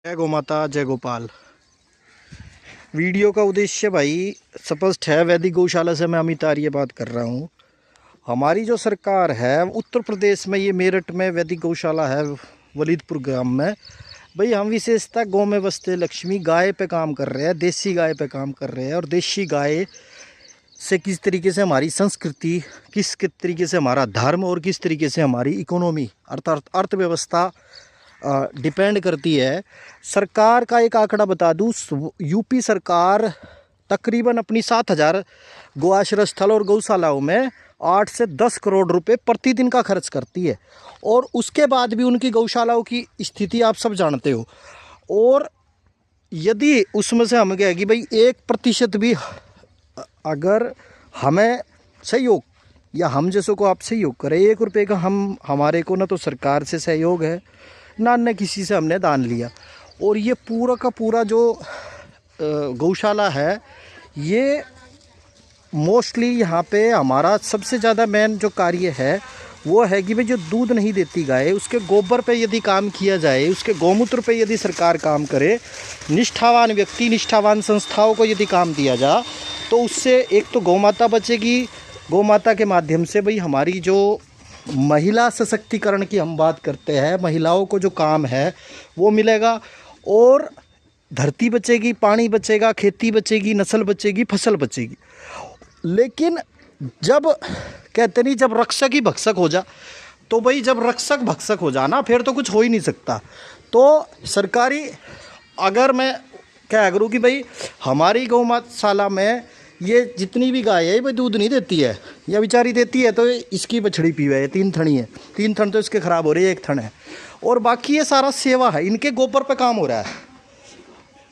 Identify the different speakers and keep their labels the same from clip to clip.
Speaker 1: जय गौ माता जय गोपाल। वीडियो का उद्देश्य भाई स्पष्ट है। वैदिक गौशाला से मैं अमित आर्य बात कर रहा हूँ। हमारी जो सरकार है उत्तर प्रदेश में, ये मेरठ में वैदिक गौशाला है वलीदपुर ग्राम में। भाई हम विशेषता गौ में बसते लक्ष्मी गाय पे काम कर रहे हैं, देसी गाय पे काम कर रहे हैं। और देसी गाय से किस तरीके से हमारी संस्कृति, किस तरीके से हमारा धर्म और किस तरीके से हमारी इकोनॉमी अर्थात अर्थव्यवस्था डिपेंड करती है। सरकार का एक आंकड़ा बता दूं, यूपी सरकार तकरीबन अपनी 7,000 गौ आश्रय स्थल और गौशालाओं में 8 से 10 करोड़ रुपए प्रतिदिन का खर्च करती है। और उसके बाद भी उनकी गौशालाओं की स्थिति आप सब जानते हो। और यदि उसमें से हम कहें कि भाई 1% भी अगर हमें सहयोग या हम जैसों को आप सहयोग करें, 1 रुपये का हमारे को ना तो सरकार से सहयोग है ना न किसी से हमने दान लिया। और ये पूरा का पूरा जो गौशाला है, ये मोस्टली यहाँ पे हमारा सबसे ज़्यादा मेन जो कार्य है वो है कि भाई जो दूध नहीं देती गाय, उसके गोबर पे यदि काम किया जाए, उसके गौमूत्र पे यदि सरकार काम करे, निष्ठावान व्यक्ति, निष्ठावान संस्थाओं को यदि काम दिया जा, तो उससे एक तो गौ माता बचेगी। गौ माता के माध्यम से भाई हमारी जो महिला सशक्तिकरण की हम बात करते हैं, महिलाओं को जो काम है वो मिलेगा। और धरती बचेगी, पानी बचेगा, खेती बचेगी, नस्ल बचेगी, फसल बचेगी। लेकिन जब कहते नहीं, जब रक्षक ही भक्षक हो जा, तो भाई जब रक्षक भक्षक हो जाना फिर तो कुछ हो ही नहीं सकता। तो सरकारी अगर मैं क्या करूँ कि भाई हमारी गौशाला में ये जितनी भी गाय है भाई दूध नहीं देती है, या बेचारी देती है तो इसकी बछड़ी पीवे है, 3 थनी है, 3 थन तो इसके ख़राब हो रही है, 1 थन है। और बाकी ये सारा सेवा है, इनके गोबर पे काम हो रहा है।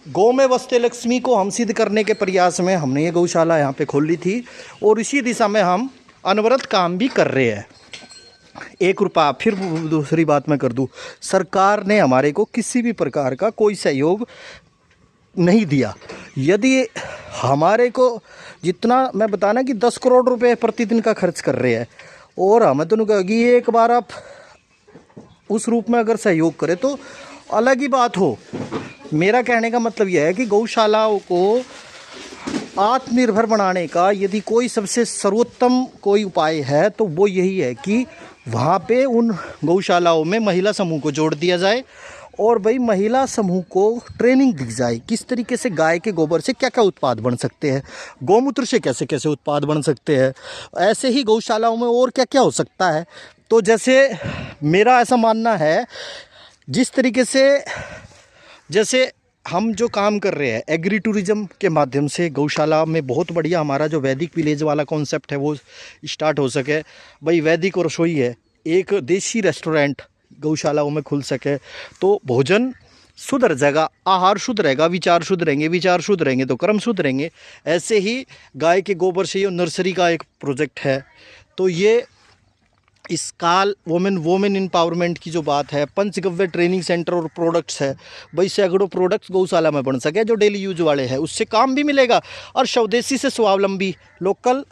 Speaker 1: गौ में बसते लक्ष्मी को हम सिद्ध करने के प्रयास में हमने ये गौशाला यहाँ पे खोली थी। और इसी दिशा में हम अनवरत काम भी कर रहे हैं। 1 रुपया, फिर दूसरी बात मैं कर दूँ, सरकार ने हमारे को किसी भी प्रकार का कोई सहयोग नहीं दिया। यदि हमारे को जितना मैं बताना कि 10 करोड़ रुपए प्रतिदिन का खर्च कर रहे हैं, और हमें तो कहेगी एक बार आप उस रूप में अगर सहयोग करें तो अलग ही बात हो। मेरा कहने का मतलब यह है कि गौशालाओं को आत्मनिर्भर बनाने का यदि कोई सबसे सर्वोत्तम कोई उपाय है तो वो यही है कि वहाँ पे उन गौशालाओं में महिला समूह को जोड़ दिया जाए। और भाई महिला समूह को ट्रेनिंग दी जाए किस तरीके से गाय के गोबर से क्या क्या उत्पाद बन सकते हैं, गौमूत्र से कैसे कैसे उत्पाद बन सकते हैं, ऐसे ही गौशालाओं में और क्या क्या हो सकता है। तो जैसे मेरा ऐसा मानना है, जिस तरीके से जैसे हम जो काम कर रहे हैं एग्री टूरिज्म के माध्यम से गौशाला में, बहुत बढ़िया हमारा जो वैदिक विलेज वाला कॉन्सेप्ट है वो स्टार्ट हो सके। भाई वैदिक और रसोई है, एक देसी रेस्टोरेंट गौशालाओं में खुल सके तो भोजन शुद्ध रह जाएगा, आहार शुद्ध रहेगा, विचार शुद्ध रहेंगे, विचार शुद्ध रहेंगे तो कर्म शुद्ध रहेंगे। ऐसे ही गाय के गोबर से ये नर्सरी का एक प्रोजेक्ट है। तो ये इस काल वोमेन एम्पावरमेंट की जो बात है, पंचगव्य ट्रेनिंग सेंटर और प्रोडक्ट्स है, भाई सैकड़ों प्रोडक्ट्स गौशाला में बन सके जो डेली यूज वाले हैं, उससे काम भी मिलेगा। और स्वदेशी से स्वावलंबी, लोकल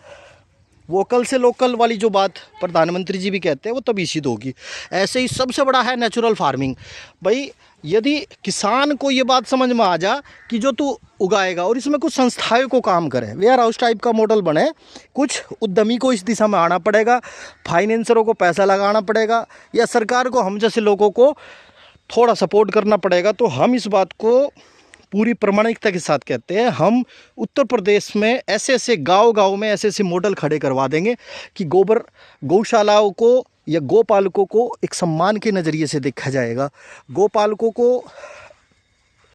Speaker 1: वोकल से लोकल वाली जो बात प्रधानमंत्री जी भी कहते हैं वो तभी सिद्ध होगी। ऐसे ही सबसे बड़ा है नेचुरल फार्मिंग। भाई यदि किसान को ये बात समझ में आ जा कि जो तू उगाएगा, और इसमें कुछ संस्थाएं को काम करें, वेयर हाउस टाइप का मॉडल बने, कुछ उद्यमी को इस दिशा में आना पड़ेगा, फाइनेंसरों को पैसा लगाना पड़ेगा, या सरकार को हम जैसे लोगों को थोड़ा सपोर्ट करना पड़ेगा। तो हम इस बात को पूरी प्रामाणिकता के साथ कहते हैं, हम उत्तर प्रदेश में ऐसे ऐसे गांव में ऐसे ऐसे मॉडल खड़े करवा देंगे कि गौशालाओं को या गोपालकों को एक सम्मान के नज़रिए से देखा जाएगा। गोपालकों को